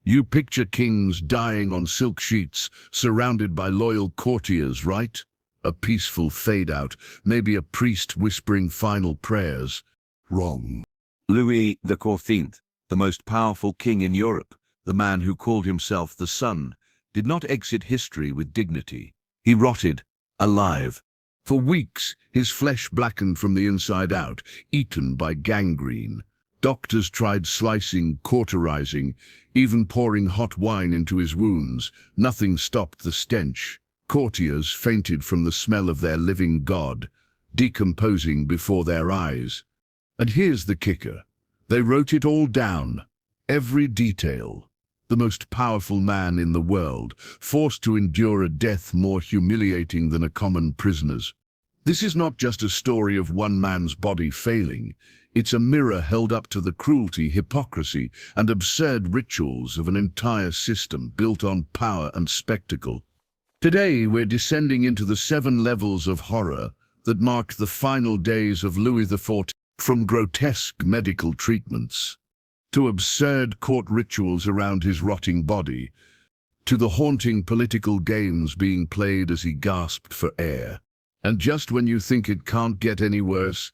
You picture kings dying on silk sheets, surrounded by loyal courtiers, right? A peaceful fade-out, maybe a priest whispering final prayers. Wrong. Louis XIV, the most powerful king in Europe, the man who called himself the Sun, did not exit history with dignity. He rotted, alive. For weeks, his flesh blackened from the inside out, eaten by gangrene. Doctors tried slicing, cauterizing, even pouring hot wine into his wounds. Nothing stopped the stench. Courtiers fainted from the smell of their living god, decomposing before their eyes. And here's the kicker. They wrote it all down, every detail. The most powerful man in the world, forced to endure a death more humiliating than a common prisoner's. This is not just a story of one man's body failing. It's a mirror held up to the cruelty, hypocrisy, and absurd rituals of an entire system built on power and spectacle. Today, we're descending into the 7 levels of horror that marked the final days of Louis XIV, from grotesque medical treatments to absurd court rituals around his rotting body, to the haunting political games being played as he gasped for air. And just when you think it can't get any worse,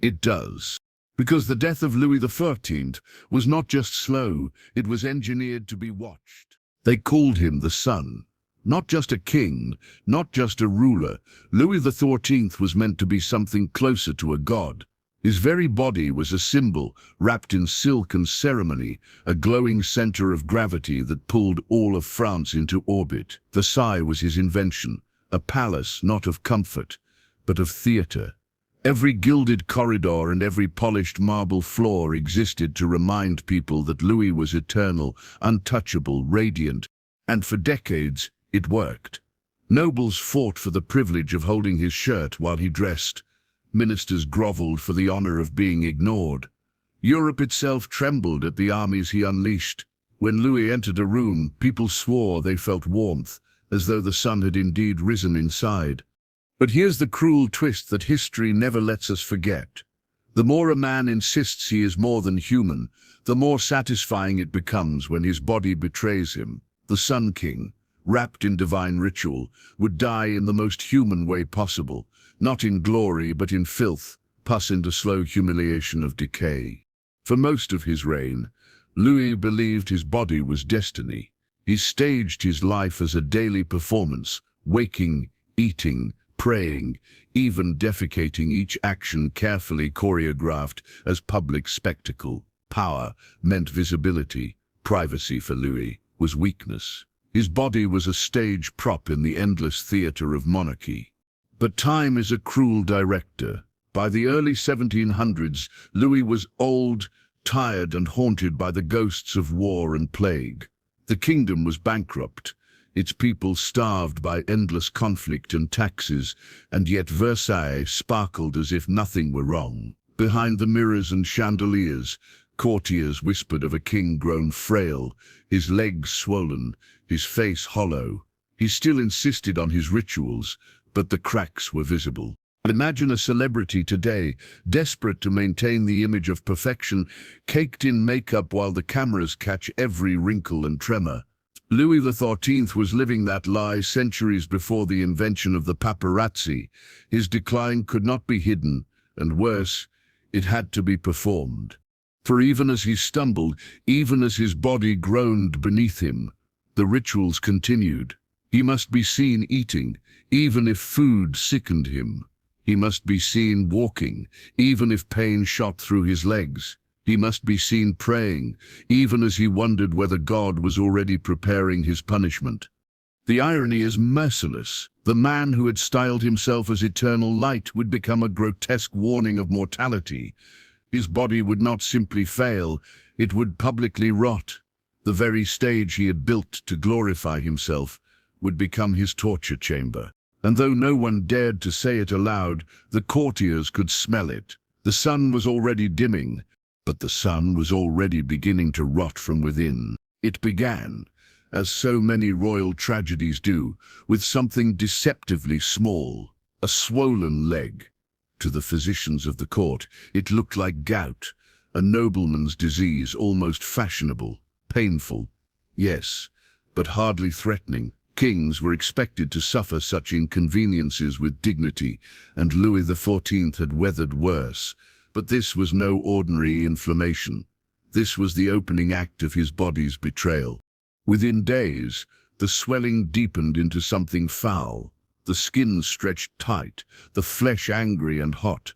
it does. Because the death of Louis XIV was not just slow, it was engineered to be watched. They called him the Sun. Not just a king, not just a ruler. Louis XIV was meant to be something closer to a god. His very body was a symbol, wrapped in silk and ceremony, a glowing center of gravity that pulled all of France into orbit. Versailles was his invention, a palace not of comfort, but of theater. Every gilded corridor and every polished marble floor existed to remind people that Louis was eternal, untouchable, radiant, and for decades it worked. Nobles fought for the privilege of holding his shirt while he dressed. Ministers groveled for the honor of being ignored. Europe itself trembled at the armies he unleashed. When Louis entered a room, people swore they felt warmth, as though the sun had indeed risen inside. But here's the cruel twist that history never lets us forget. The more a man insists he is more than human, the more satisfying it becomes when his body betrays him. The Sun King, wrapped in divine ritual, would die in the most human way possible, not in glory but in filth, pus and a slow humiliation of decay. For most of his reign, Louis believed his body was destiny. He staged his life as a daily performance, waking, eating, praying, even defecating, each action carefully choreographed as public spectacle. Power meant visibility. Privacy for Louis was weakness. His body was a stage prop in the endless theater of monarchy. But time is a cruel director. By the early 1700s, Louis was old, tired, and haunted by the ghosts of war and plague. The kingdom was bankrupt, its people starved by endless conflict and taxes, and yet Versailles sparkled as if nothing were wrong. Behind the mirrors and chandeliers, courtiers whispered of a king grown frail, his legs swollen, his face hollow. He still insisted on his rituals, but the cracks were visible. Imagine a celebrity today, desperate to maintain the image of perfection, caked in makeup while the cameras catch every wrinkle and tremor. Louis XIV was living that lie centuries before the invention of the paparazzi. His decline could not be hidden, and worse, it had to be performed. For even as he stumbled, even as his body groaned beneath him, the rituals continued. He must be seen eating, even if food sickened him. He must be seen walking, even if pain shot through his legs. He must be seen praying, even as he wondered whether God was already preparing his punishment. The irony is merciless. The man who had styled himself as eternal light would become a grotesque warning of mortality. His body would not simply fail, it would publicly rot. The very stage he had built to glorify himself would become his torture chamber. And though no one dared to say it aloud, the courtiers could smell it. The sun was already dimming, but the sun was already beginning to rot from within. It began, as so many royal tragedies do, with something deceptively small, a swollen leg. To the physicians of the court, it looked like gout, a nobleman's disease, almost fashionable, painful, Yes, but hardly threatening. Kings were expected to suffer such inconveniences with dignity, and Louis XIV had weathered worse. But this was no ordinary inflammation. This was the opening act of his body's betrayal. Within days, the swelling deepened into something foul. The skin stretched tight, the flesh angry and hot.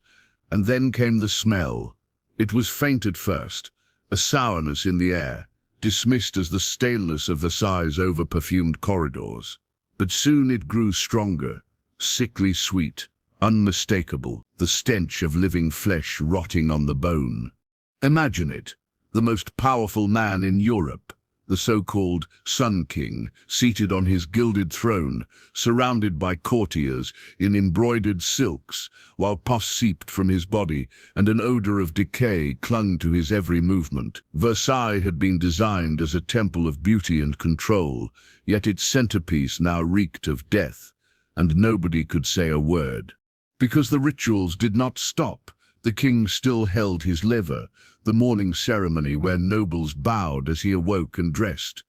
And then came the smell. It was faint at first, a sourness in the air, dismissed as the staleness of Versailles' over-perfumed corridors. But soon it grew stronger, sickly sweet, unmistakable, the stench of living flesh rotting on the bone. Imagine it, the most powerful man in Europe, the so-called Sun King, seated on his gilded throne, surrounded by courtiers in embroidered silks, while pus seeped from his body and an odor of decay clung to his every movement. Versailles had been designed as a temple of beauty and control, yet its centerpiece now reeked of death, and nobody could say a word. Because the rituals did not stop, the king still held his lever, the morning ceremony where nobles bowed as he awoke and dressed.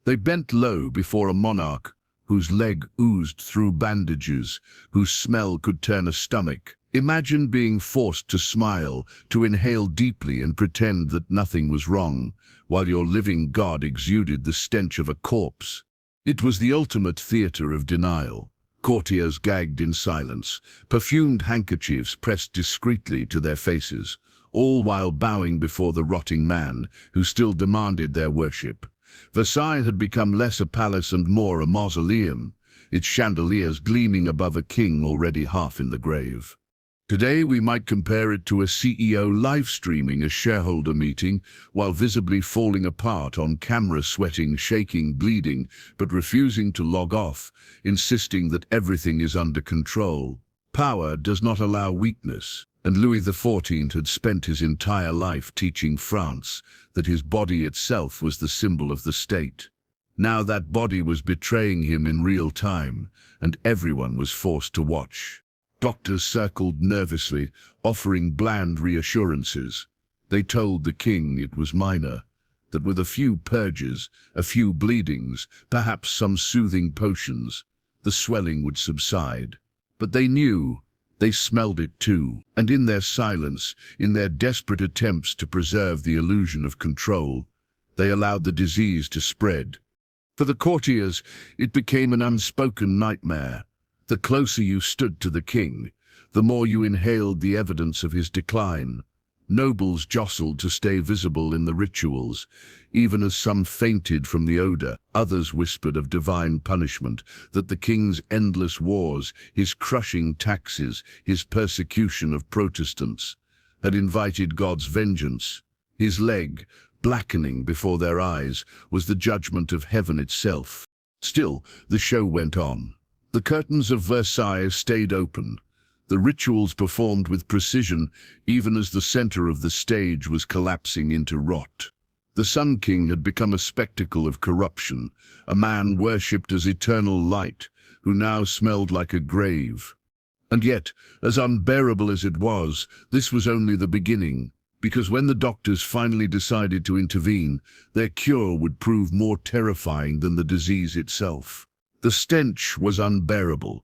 They bent low before a monarch whose leg oozed through bandages, whose smell could turn a stomach. Imagine being forced to smile, to inhale deeply and pretend that nothing was wrong, while your living god exuded the stench of a corpse. It was the ultimate theater of denial. Courtiers gagged in silence, perfumed handkerchiefs pressed discreetly to their faces, all while bowing before the rotting man who still demanded their worship. Versailles had become less a palace and more a mausoleum, its chandeliers gleaming above a king already half in the grave. Today we might compare it to a CEO live-streaming a shareholder meeting while visibly falling apart on camera, sweating, shaking, bleeding, but refusing to log off, insisting that everything is under control. Power does not allow weakness, and Louis XIV had spent his entire life teaching France that his body itself was the symbol of the state. Now that body was betraying him in real time, and everyone was forced to watch. Doctors circled nervously, offering bland reassurances. They told the king it was minor, that with a few purges, a few bleedings, perhaps some soothing potions, the swelling would subside. But they knew, they smelled it too, and in their silence, in their desperate attempts to preserve the illusion of control, they allowed the disease to spread. For the courtiers, it became an unspoken nightmare. The closer you stood to the king, the more you inhaled the evidence of his decline. Nobles jostled to stay visible in the rituals, even as some fainted from the odor. Others whispered of divine punishment, that the king's endless wars, his crushing taxes, his persecution of Protestants, had invited God's vengeance. His leg, blackening before their eyes, was the judgment of heaven itself. Still, the show went on. The curtains of Versailles stayed open, the rituals performed with precision, even as the center of the stage was collapsing into rot. The Sun King had become a spectacle of corruption, a man worshipped as eternal light, who now smelled like a grave. And yet, as unbearable as it was, this was only the beginning, because when the doctors finally decided to intervene, their cure would prove more terrifying than the disease itself. The stench was unbearable,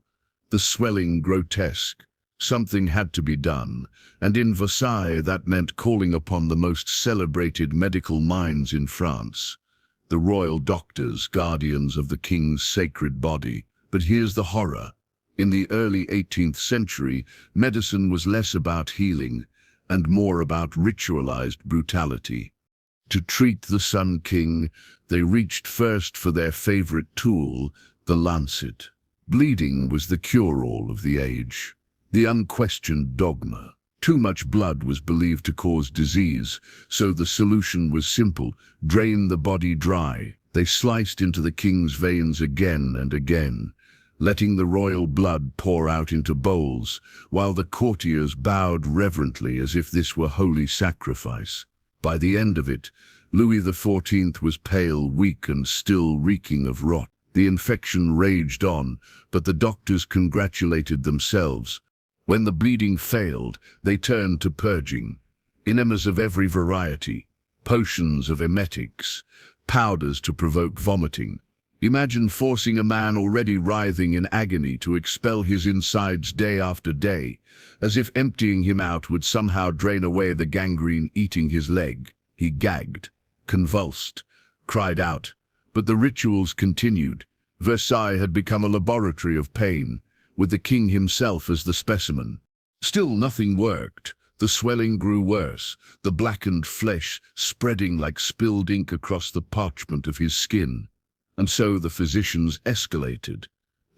the swelling grotesque. Something had to be done, and in Versailles that meant calling upon the most celebrated medical minds in France, the royal doctors, guardians of the king's sacred body. But here's the horror. In the early 18th century, medicine was less about healing and more about ritualized brutality. To treat the Sun King, they reached first for their favorite tool, the lancet. Bleeding was the cure-all of the age, the unquestioned dogma. Too much blood was believed to cause disease, so the solution was simple: drain the body dry. They sliced into the king's veins again and again, letting the royal blood pour out into bowls, while the courtiers bowed reverently as if this were holy sacrifice. By the end of it, Louis XIV was pale, weak, and still reeking of rot. The infection raged on, but the doctors congratulated themselves. When the bleeding failed, they turned to purging. Enemas of every variety, potions of emetics, powders to provoke vomiting. Imagine forcing a man already writhing in agony to expel his insides day after day, as if emptying him out would somehow drain away the gangrene eating his leg. He gagged, convulsed, cried out. But the rituals continued. Versailles had become a laboratory of pain, with the king himself as the specimen. Still nothing worked. The swelling grew worse, the blackened flesh spreading like spilled ink across the parchment of his skin. And so the physicians escalated.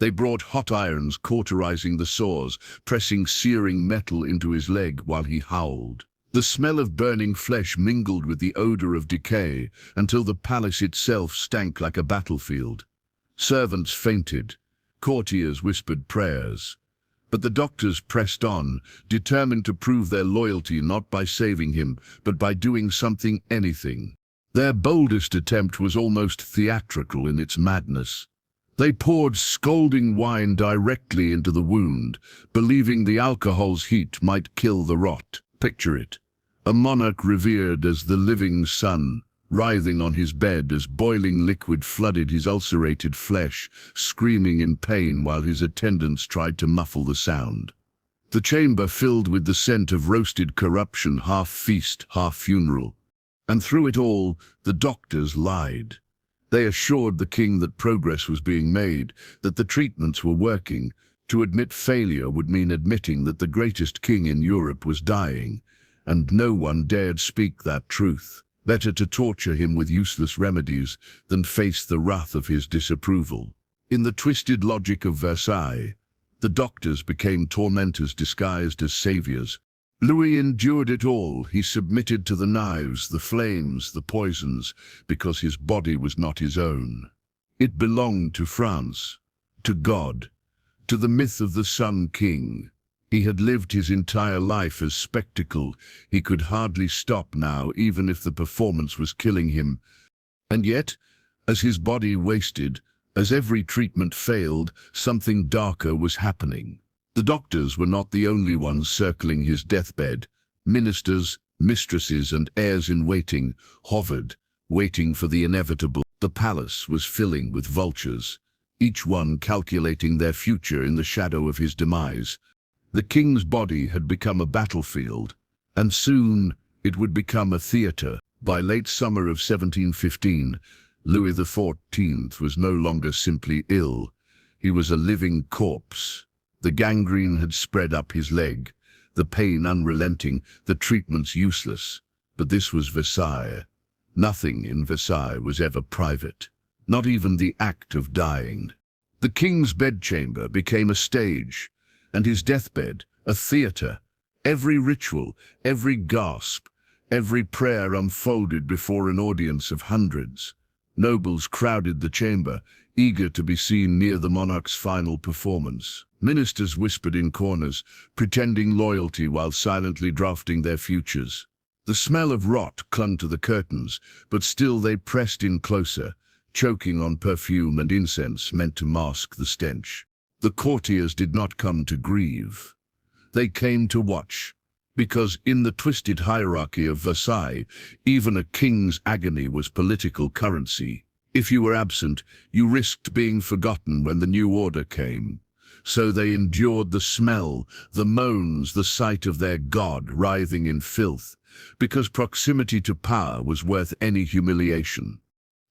They brought hot irons cauterizing the sores, pressing searing metal into his leg while he howled. The smell of burning flesh mingled with the odor of decay until the palace itself stank like a battlefield. Servants fainted. Courtiers whispered prayers. But the doctors pressed on, determined to prove their loyalty not by saving him, but by doing anything. Their boldest attempt was almost theatrical in its madness. They poured scalding wine directly into the wound, believing the alcohol's heat might kill the rot. Picture it. A monarch revered as the living sun, writhing on his bed as boiling liquid flooded his ulcerated flesh, screaming in pain while his attendants tried to muffle the sound. The chamber filled with the scent of roasted corruption, half feast, half funeral. And through it all, the doctors lied. They assured the king that progress was being made, that the treatments were working. To admit failure would mean admitting that the greatest king in Europe was dying, and no one dared speak that truth. Better to torture him with useless remedies than face the wrath of his disapproval. In the twisted logic of Versailles, the doctors became tormentors disguised as saviors. Louis endured it all. He submitted to the knives, the flames, the poisons, because his body was not his own. It belonged to France, to God, to the myth of the Sun King. He had lived his entire life as spectacle. He could hardly stop now, even if the performance was killing him. And yet, as his body wasted, as every treatment failed, something darker was happening. The doctors were not the only ones circling his deathbed. Ministers, mistresses, and heirs-in-waiting hovered, waiting for the inevitable. The palace was filling with vultures, each one calculating their future in the shadow of his demise. The king's body had become a battlefield, and soon it would become a theater. By late summer of 1715, Louis XIV was no longer simply ill. He was a living corpse. The gangrene had spread up his leg, the pain unrelenting, the treatments useless. But this was Versailles. Nothing in Versailles was ever private, not even the act of dying. The king's bedchamber became a stage, and his deathbed a theater. Every ritual, every gasp, every prayer unfolded before an audience of hundreds. Nobles crowded the chamber, eager to be seen near the monarch's final performance. Ministers whispered in corners, pretending loyalty while silently drafting their futures. The smell of rot clung to the curtains, but still they pressed in closer, choking on perfume and incense meant to mask the stench. The courtiers did not come to grieve. They came to watch, because in the twisted hierarchy of Versailles, even a king's agony was political currency. If you were absent, you risked being forgotten when the new order came. So they endured the smell, the moans, the sight of their god writhing in filth, because proximity to power was worth any humiliation.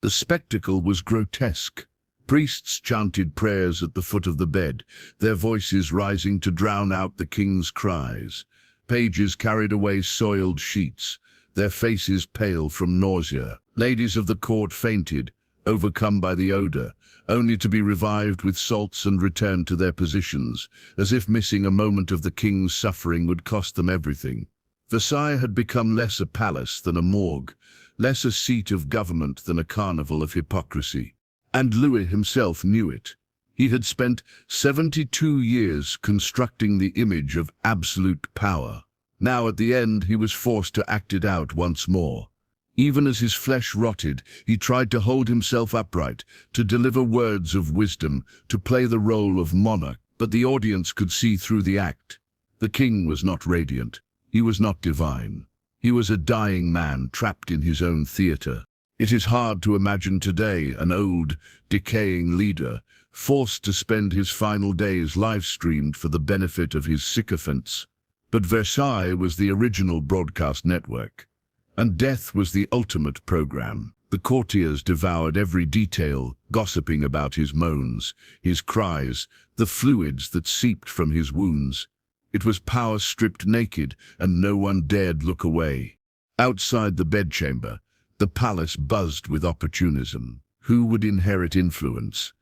The spectacle was grotesque. Priests chanted prayers at the foot of the bed, their voices rising to drown out the king's cries. Pages carried away soiled sheets, their faces pale from nausea. Ladies of the court fainted, overcome by the odor, only to be revived with salts and returned to their positions, as if missing a moment of the king's suffering would cost them everything. Versailles had become less a palace than a morgue, less a seat of government than a carnival of hypocrisy. And Louis himself knew it. He had spent 72 years constructing the image of absolute power. Now at the end he was forced to act it out once more. Even as his flesh rotted, he tried to hold himself upright, to deliver words of wisdom, to play the role of monarch. But the audience could see through the act. The king was not radiant. He was not divine. He was a dying man trapped in his own theater. It is hard to imagine today an old, decaying leader forced to spend his final days live-streamed for the benefit of his sycophants. But Versailles was the original broadcast network, and death was the ultimate program. The courtiers devoured every detail, gossiping about his moans, his cries, the fluids that seeped from his wounds. It was power stripped naked, and no one dared look away. Outside the bedchamber, the palace buzzed with opportunism. Who would inherit influence?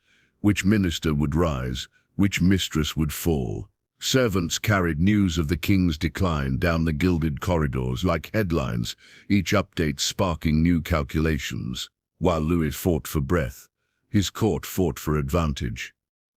Which minister would rise? Which mistress would fall? Servants carried news of the king's decline down the gilded corridors like headlines, each update sparking new calculations. While Louis fought for breath, his court fought for advantage.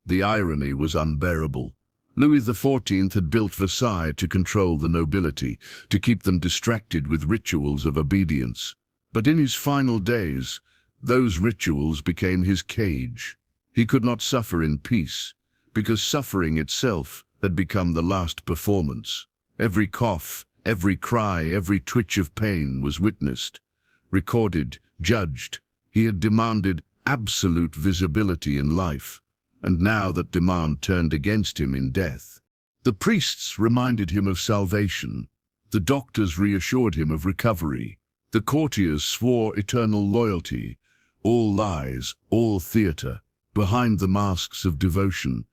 The irony was unbearable. Louis XIV had built Versailles to control the nobility, to keep them distracted with rituals of obedience. But in his final days, those rituals became his cage. He could not suffer in peace, because suffering itself had become the last performance. Every cough, every cry, every twitch of pain was witnessed, recorded, judged. He had demanded absolute visibility in life, and now that demand turned against him in death. The priests reminded him of salvation. The doctors reassured him of recovery. The courtiers swore eternal loyalty. All lies, all theatre. Behind the masks of devotion,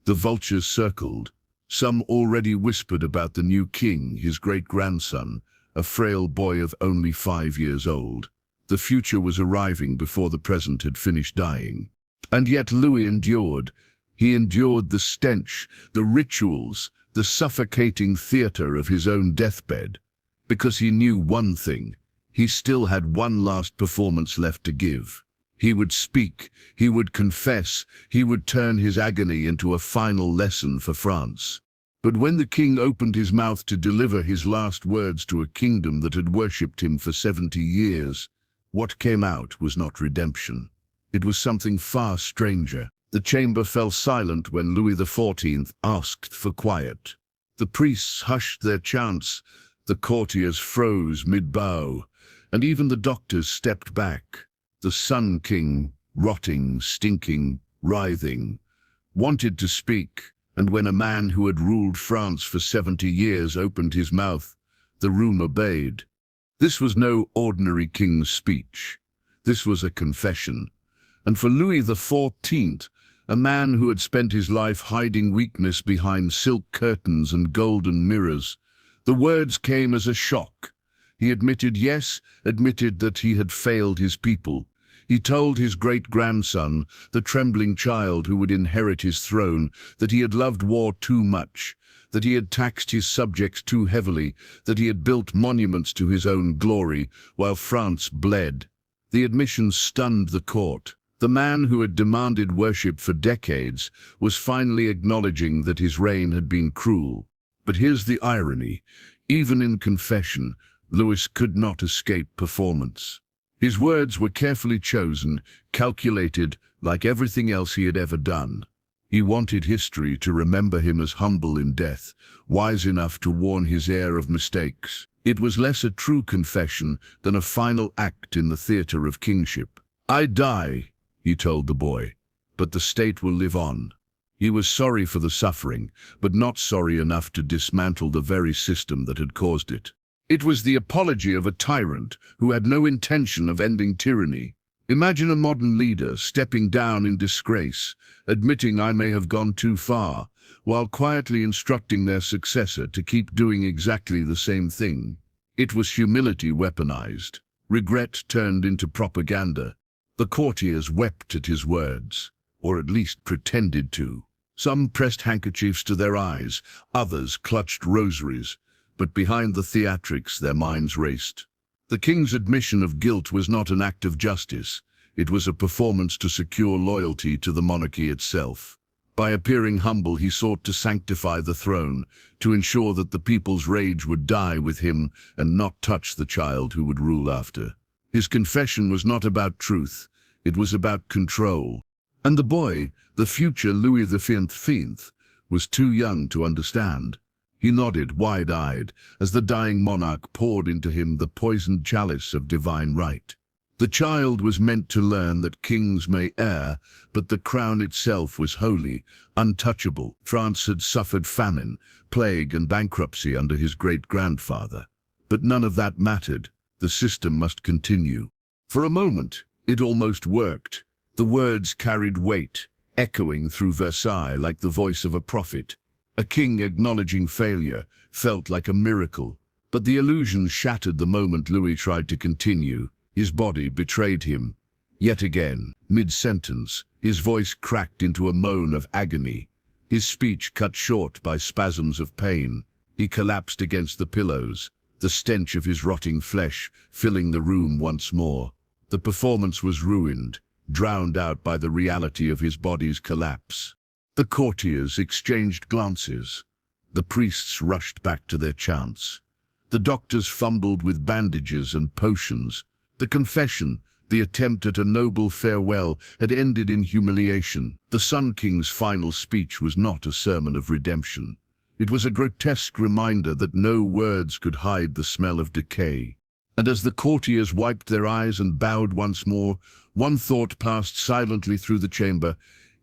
the vultures circled. Some already whispered about the new king, his great-grandson, a frail boy of only 5 years old. The future was arriving before the present had finished dying. And yet Louis endured. He endured the stench, the rituals, the suffocating theatre of his own deathbed, because he knew one thing. He still had one last performance left to give. He would speak, he would confess, he would turn his agony into a final lesson for France. But when the king opened his mouth to deliver his last words to a kingdom that had worshipped him for 70 years, what came out was not redemption. It was something far stranger. The chamber fell silent when Louis XIV asked for quiet. The priests hushed their chants, the courtiers froze mid-bow, and even the doctors stepped back. The Sun King, rotting, stinking, writhing, wanted to speak, and when a man who had ruled France for 70 years opened his mouth, the room obeyed. This was no ordinary king's speech. This was a confession. And for Louis XIV, a man who had spent his life hiding weakness behind silk curtains and golden mirrors, the words came as a shock. He admitted, yes, admitted that he had failed his people. He told his great-grandson, the trembling child who would inherit his throne, that he had loved war too much, that he had taxed his subjects too heavily, that he had built monuments to his own glory, while France bled. The admission stunned the court. The man who had demanded worship for decades was finally acknowledging that his reign had been cruel. But here's the irony. Even in confession, Louis could not escape performance. His words were carefully chosen, calculated, like everything else he had ever done. He wanted history to remember him as humble in death, wise enough to warn his heir of mistakes. It was less a true confession than a final act in the theatre of kingship. "I die," he told the boy, "but the state will live on." He was sorry for the suffering, but not sorry enough to dismantle the very system that had caused it. It was the apology of a tyrant who had no intention of ending tyranny. Imagine a modern leader stepping down in disgrace, admitting "I may have gone too far," while quietly instructing their successor to keep doing exactly the same thing. It was humility weaponized, regret turned into propaganda. The courtiers wept at his words, or at least pretended to. Some pressed handkerchiefs to their eyes, others clutched rosaries, but behind the theatrics their minds raced. The king's admission of guilt was not an act of justice. It was a performance to secure loyalty to the monarchy itself. By appearing humble, he sought to sanctify the throne, to ensure that the people's rage would die with him and not touch the child who would rule after. His confession was not about truth, it was about control. And the boy, the future Louis XV, was too young to understand. He nodded, wide-eyed, as the dying monarch poured into him the poisoned chalice of divine right. The child was meant to learn that kings may err, but the crown itself was holy, untouchable. France had suffered famine, plague and bankruptcy under his great-grandfather. But none of that mattered. The system must continue. For a moment, it almost worked. The words carried weight, echoing through Versailles like the voice of a prophet. A king acknowledging failure felt like a miracle. But the illusion shattered the moment Louis tried to continue. His body betrayed him. Yet again, mid-sentence, his voice cracked into a moan of agony. His speech cut short by spasms of pain. He collapsed against the pillows, the stench of his rotting flesh filling the room once more. The performance was ruined, drowned out by the reality of his body's collapse. The courtiers exchanged glances. The priests rushed back to their chants. The doctors fumbled with bandages and potions. The confession, the attempt at a noble farewell, had ended in humiliation. The Sun King's final speech was not a sermon of redemption. It was a grotesque reminder that no words could hide the smell of decay. And as the courtiers wiped their eyes and bowed once more, one thought passed silently through the chamber.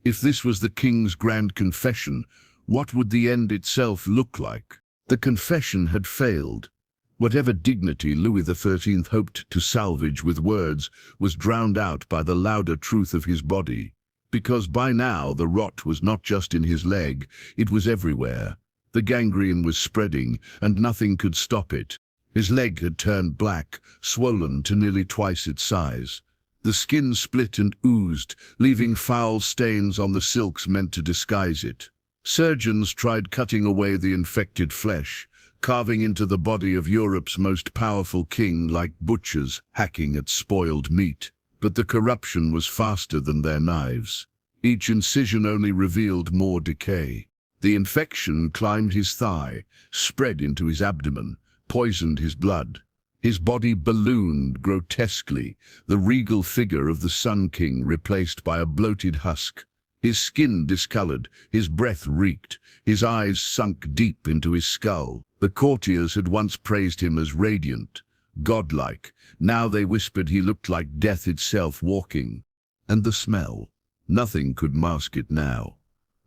If this was the king's grand confession, what would the end itself look like? The confession had failed. Whatever dignity Louis XIII hoped to salvage with words was drowned out by the louder truth of his body. Because by now the rot was not just in his leg, it was everywhere. The gangrene was spreading, and nothing could stop it. His leg had turned black, swollen to nearly twice its size. The skin split and oozed, leaving foul stains on the silks meant to disguise it. Surgeons tried cutting away the infected flesh, carving into the body of Europe's most powerful king like butchers hacking at spoiled meat. But the corruption was faster than their knives. Each incision only revealed more decay. The infection climbed his thigh, spread into his abdomen, poisoned his blood. His body ballooned grotesquely, the regal figure of the Sun King replaced by a bloated husk. His skin discolored, his breath reeked, his eyes sunk deep into his skull. The courtiers had once praised him as radiant, godlike. Now they whispered he looked like death itself walking. And the smell. Nothing could mask it now.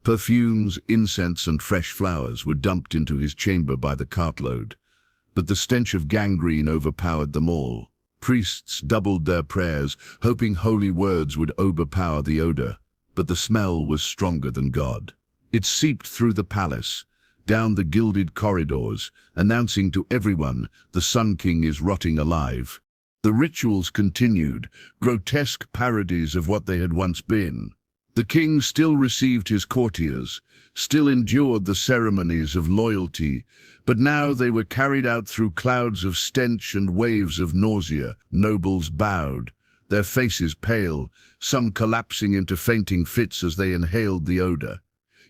Perfumes, incense and fresh flowers were dumped into his chamber by the cartload. But the stench of gangrene overpowered them all. Priests doubled their prayers, hoping holy words would overpower the odor. But the smell was stronger than God. It seeped through the palace, down the gilded corridors, announcing to everyone the Sun King is rotting alive. The rituals continued, grotesque parodies of what they had once been. The king still received his courtiers, still endured the ceremonies of loyalty, but now they were carried out through clouds of stench and waves of nausea. Nobles bowed, their faces pale, some collapsing into fainting fits as they inhaled the odor.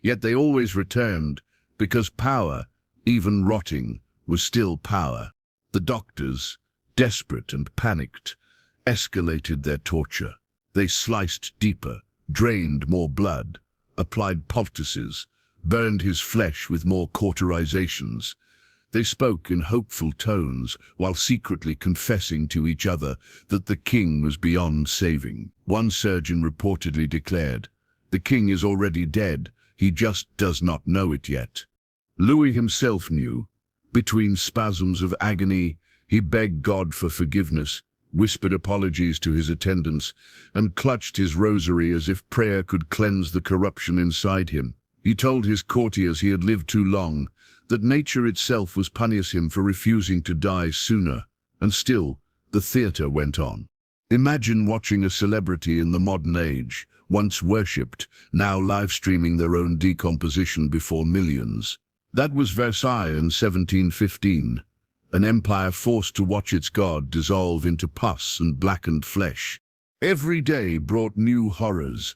Yet they always returned, because power, even rotting, was still power. The doctors, desperate and panicked, escalated their torture. They sliced deeper, drained more blood, applied poultices, burned his flesh with more cauterizations. They spoke in hopeful tones while secretly confessing to each other that the king was beyond saving. One surgeon reportedly declared, "The king is already dead, he just does not know it yet." Louis himself knew. Between spasms of agony, he begged God for forgiveness, whispered apologies to his attendants, and clutched his rosary as if prayer could cleanse the corruption inside him. He told his courtiers he had lived too long, that nature itself was punishing him for refusing to die sooner. And still, the theater went on. Imagine watching a celebrity in the modern age, once worshipped, now live-streaming their own decomposition before millions. That was Versailles in 1715. An empire forced to watch its god dissolve into pus and blackened flesh. Every day brought new horrors.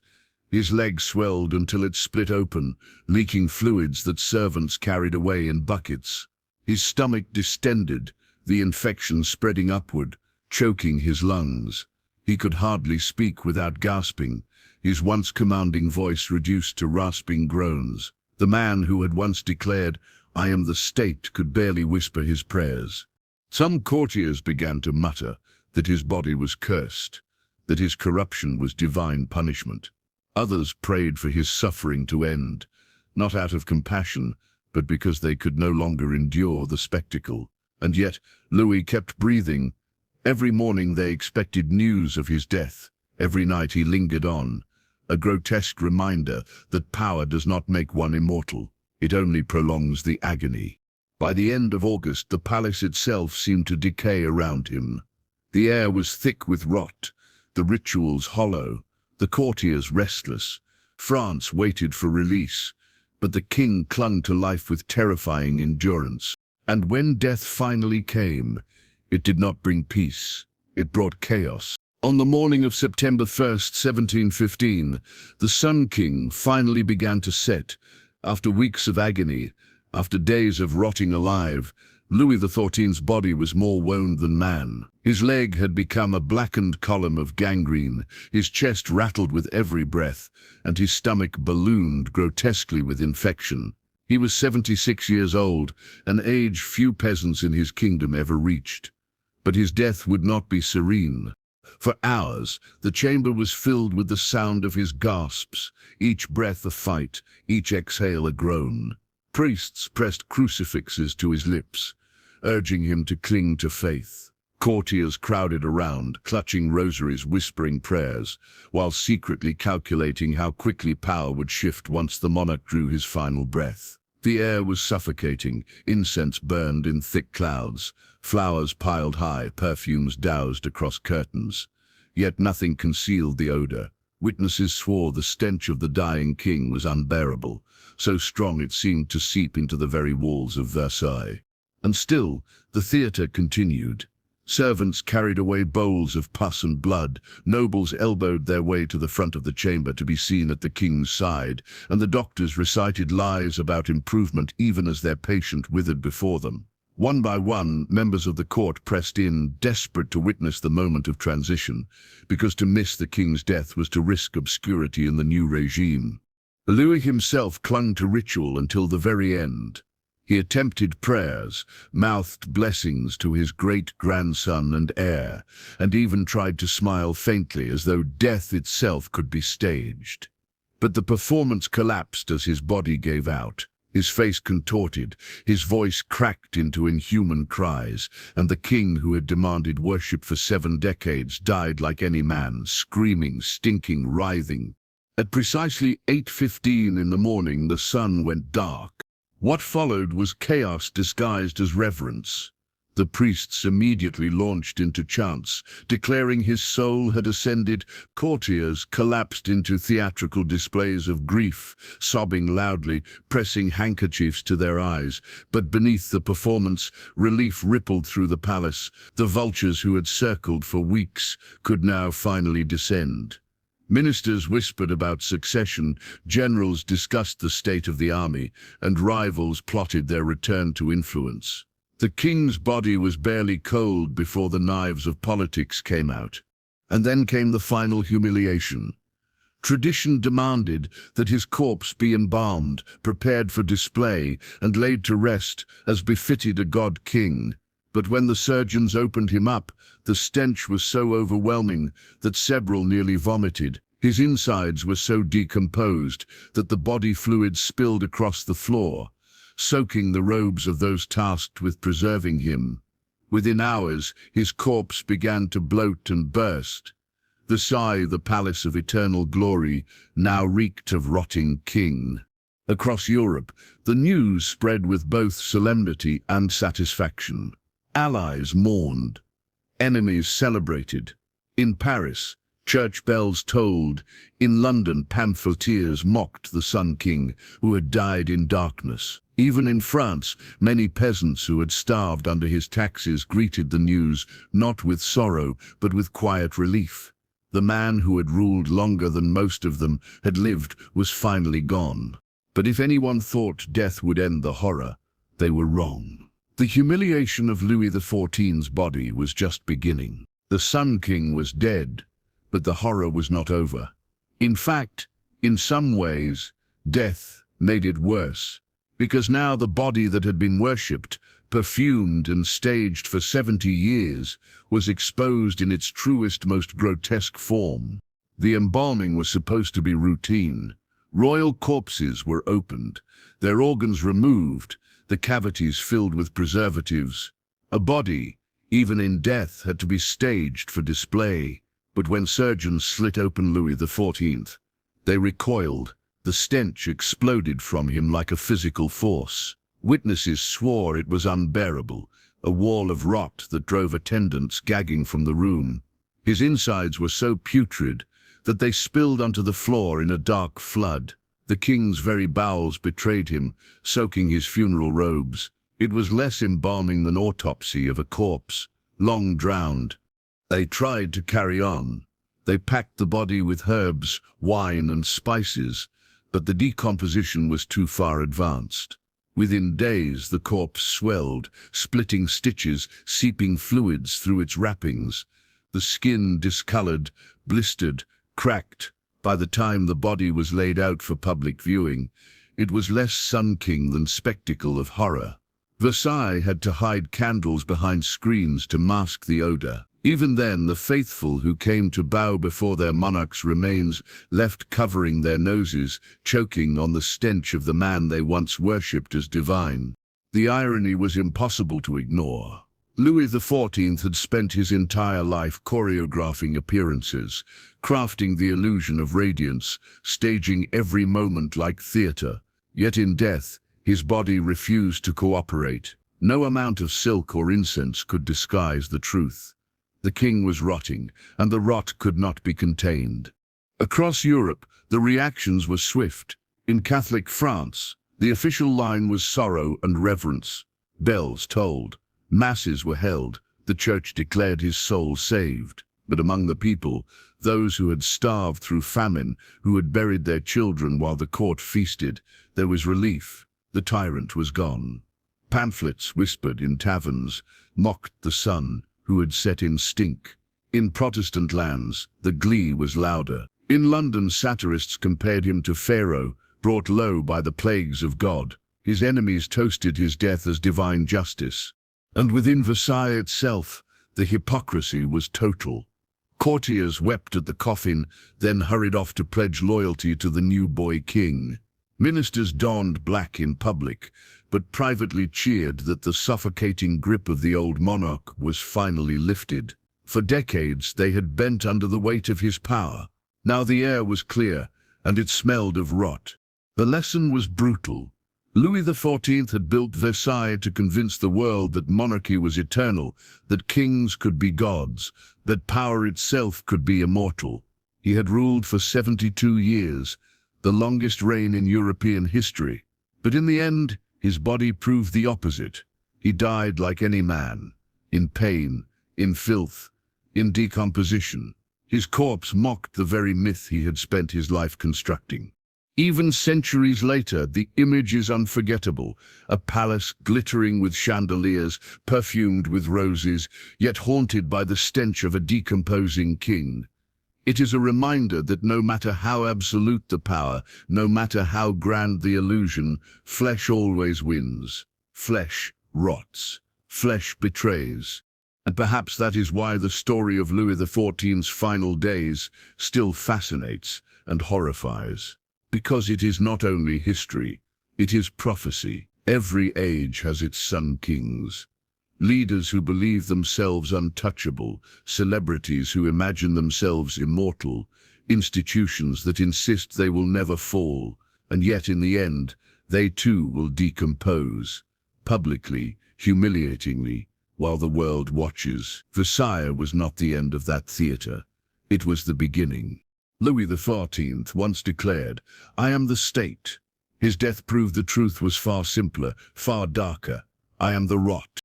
His leg swelled until it split open, leaking fluids that servants carried away in buckets. His stomach distended, the infection spreading upward, choking his lungs. He could hardly speak without gasping, his once commanding voice reduced to rasping groans. The man who had once declared, "I am the state," could barely whisper his prayers. Some courtiers began to mutter, that his body was cursed, that his corruption was divine punishment. Others prayed for his suffering to end, not out of compassion, but because they could no longer endure the spectacle. And yet Louis kept breathing. Every morning they expected news of his death. Every night he lingered on, a grotesque reminder that power does not make one immortal. It only prolongs the agony. By the end of August, the palace itself seemed to decay around him. The air was thick with rot, the rituals hollow, the courtiers restless. France waited for release, but the king clung to life with terrifying endurance. And when death finally came, it did not bring peace. It brought chaos. On the morning of September 1st, 1715, the Sun King finally began to set. After weeks of agony, after days of rotting alive, Louis XIV's body was more wound than man. His leg had become a blackened column of gangrene, his chest rattled with every breath, and his stomach ballooned grotesquely with infection. He was 76 years old, an age few peasants in his kingdom ever reached. But his death would not be serene. For hours, the chamber was filled with the sound of his gasps, each breath a fight, each exhale a groan. Priests pressed crucifixes to his lips, urging him to cling to faith. Courtiers crowded around, clutching rosaries, whispering prayers, while secretly calculating how quickly power would shift once the monarch drew his final breath. The air was suffocating, incense burned in thick clouds, flowers piled high, perfumes doused across curtains. Yet nothing concealed the odor. Witnesses swore the stench of the dying king was unbearable, so strong it seemed to seep into the very walls of Versailles. And still, the theatre continued. Servants carried away bowls of pus and blood, nobles elbowed their way to the front of the chamber to be seen at the king's side, and the doctors recited lies about improvement even as their patient withered before them. One by one, members of the court pressed in, desperate to witness the moment of transition, because to miss the king's death was to risk obscurity in the new regime. Louis himself clung to ritual until the very end. He attempted prayers, mouthed blessings to his great-grandson and heir, and even tried to smile faintly as though death itself could be staged. But the performance collapsed as his body gave out. His face contorted, his voice cracked into inhuman cries, and the king who had demanded worship for 7 decades died like any man, screaming, stinking, writhing. At precisely 8:15 in the morning, the sun went dark. What followed was chaos disguised as reverence. The priests immediately launched into chants, declaring his soul had ascended. Courtiers collapsed into theatrical displays of grief, sobbing loudly, pressing handkerchiefs to their eyes. But beneath the performance, relief rippled through the palace. The vultures who had circled for weeks could now finally descend. Ministers whispered about succession, generals discussed the state of the army, and rivals plotted their return to influence. The king's body was barely cold before the knives of politics came out. And then came the final humiliation. Tradition demanded that his corpse be embalmed, prepared for display, and laid to rest as befitted a god-king. But when the surgeons opened him up, the stench was so overwhelming that several nearly vomited. His insides were so decomposed that the body fluid spilled across the floor, soaking the robes of those tasked with preserving him. Within hours, his corpse began to bloat and burst. Versailles, the palace of eternal glory, now reeked of rotting king. Across Europe, the news spread with both solemnity and satisfaction. Allies mourned. Enemies celebrated. In Paris, church bells tolled. In London, pamphleteers mocked the Sun King, who had died in darkness. Even in France, many peasants who had starved under his taxes greeted the news, not with sorrow, but with quiet relief. The man who had ruled longer than most of them had lived was finally gone. But if anyone thought death would end the horror, they were wrong. The humiliation of Louis XIV's body was just beginning. The Sun King was dead, but the horror was not over. In fact, in some ways, death made it worse, because now the body that had been worshipped perfumed and staged for 70 years, was exposed in its truest, most grotesque form. The embalming was supposed to be routine. Royal corpses were opened, their organs removed, the cavities filled with preservatives. A body, even in death, had to be staged for display. But when surgeons slit open Louis XIV, they recoiled. The stench exploded from him like a physical force. Witnesses swore it was unbearable, a wall of rot that drove attendants gagging from the room. His insides were so putrid that they spilled onto the floor in a dark flood. The king's very bowels betrayed him, soaking his funeral robes. It was less embalming than autopsy of a corpse, long drowned. They tried to carry on. They packed the body with herbs, wine and spices, but the decomposition was too far advanced. Within days the corpse swelled, splitting stitches, seeping fluids through its wrappings. The skin discolored, blistered, cracked. By the time the body was laid out for public viewing, it was less Sun King than spectacle of horror. Versailles had to hide candles behind screens to mask the odor. Even then, the faithful who came to bow before their monarch's remains left covering their noses, choking on the stench of the man they once worshipped as divine. The irony was impossible to ignore. Louis XIV had spent his entire life choreographing appearances, crafting the illusion of radiance, staging every moment like theater. Yet in death, his body refused to cooperate. No amount of silk or incense could disguise the truth. The king was rotting, and the rot could not be contained. Across Europe, the reactions were swift. In Catholic France, the official line was sorrow and reverence. Bells tolled. Masses were held, the church declared his soul saved. But among the people, those who had starved through famine, who had buried their children while the court feasted, there was relief. The tyrant was gone. Pamphlets whispered in taverns, mocked the sun, who had set in stink. In Protestant lands, the glee was louder. In London, satirists compared him to Pharaoh, brought low by the plagues of God. His enemies toasted his death as divine justice. And within Versailles itself, the hypocrisy was total. Courtiers wept at the coffin, then hurried off to pledge loyalty to the new boy king. Ministers donned black in public, but privately cheered that the suffocating grip of the old monarch was finally lifted. For decades they had bent under the weight of his power. Now the air was clear, and it smelled of rot. The lesson was brutal. Louis XIV had built Versailles to convince the world that monarchy was eternal, that kings could be gods, that power itself could be immortal. He had ruled for 72 years, the longest reign in European history. But in the end, his body proved the opposite. He died like any man, in pain, in filth, in decomposition. His corpse mocked the very myth he had spent his life constructing. Even centuries later, the image is unforgettable, a palace glittering with chandeliers, perfumed with roses, yet haunted by the stench of a decomposing king. It is a reminder that no matter how absolute the power, no matter how grand the illusion, flesh always wins. Flesh rots. Flesh betrays. And perhaps that is why the story of Louis XIV's final days still fascinates and horrifies. Because it is not only history, it is prophecy. Every age has its sun kings. Leaders who believe themselves untouchable, celebrities who imagine themselves immortal, institutions that insist they will never fall, and yet in the end, they too will decompose, publicly, humiliatingly, while the world watches. Versailles was not the end of that theatre. It was the beginning. Louis XIV once declared, "I am the state." His death proved the truth was far simpler, far darker. I am the rot.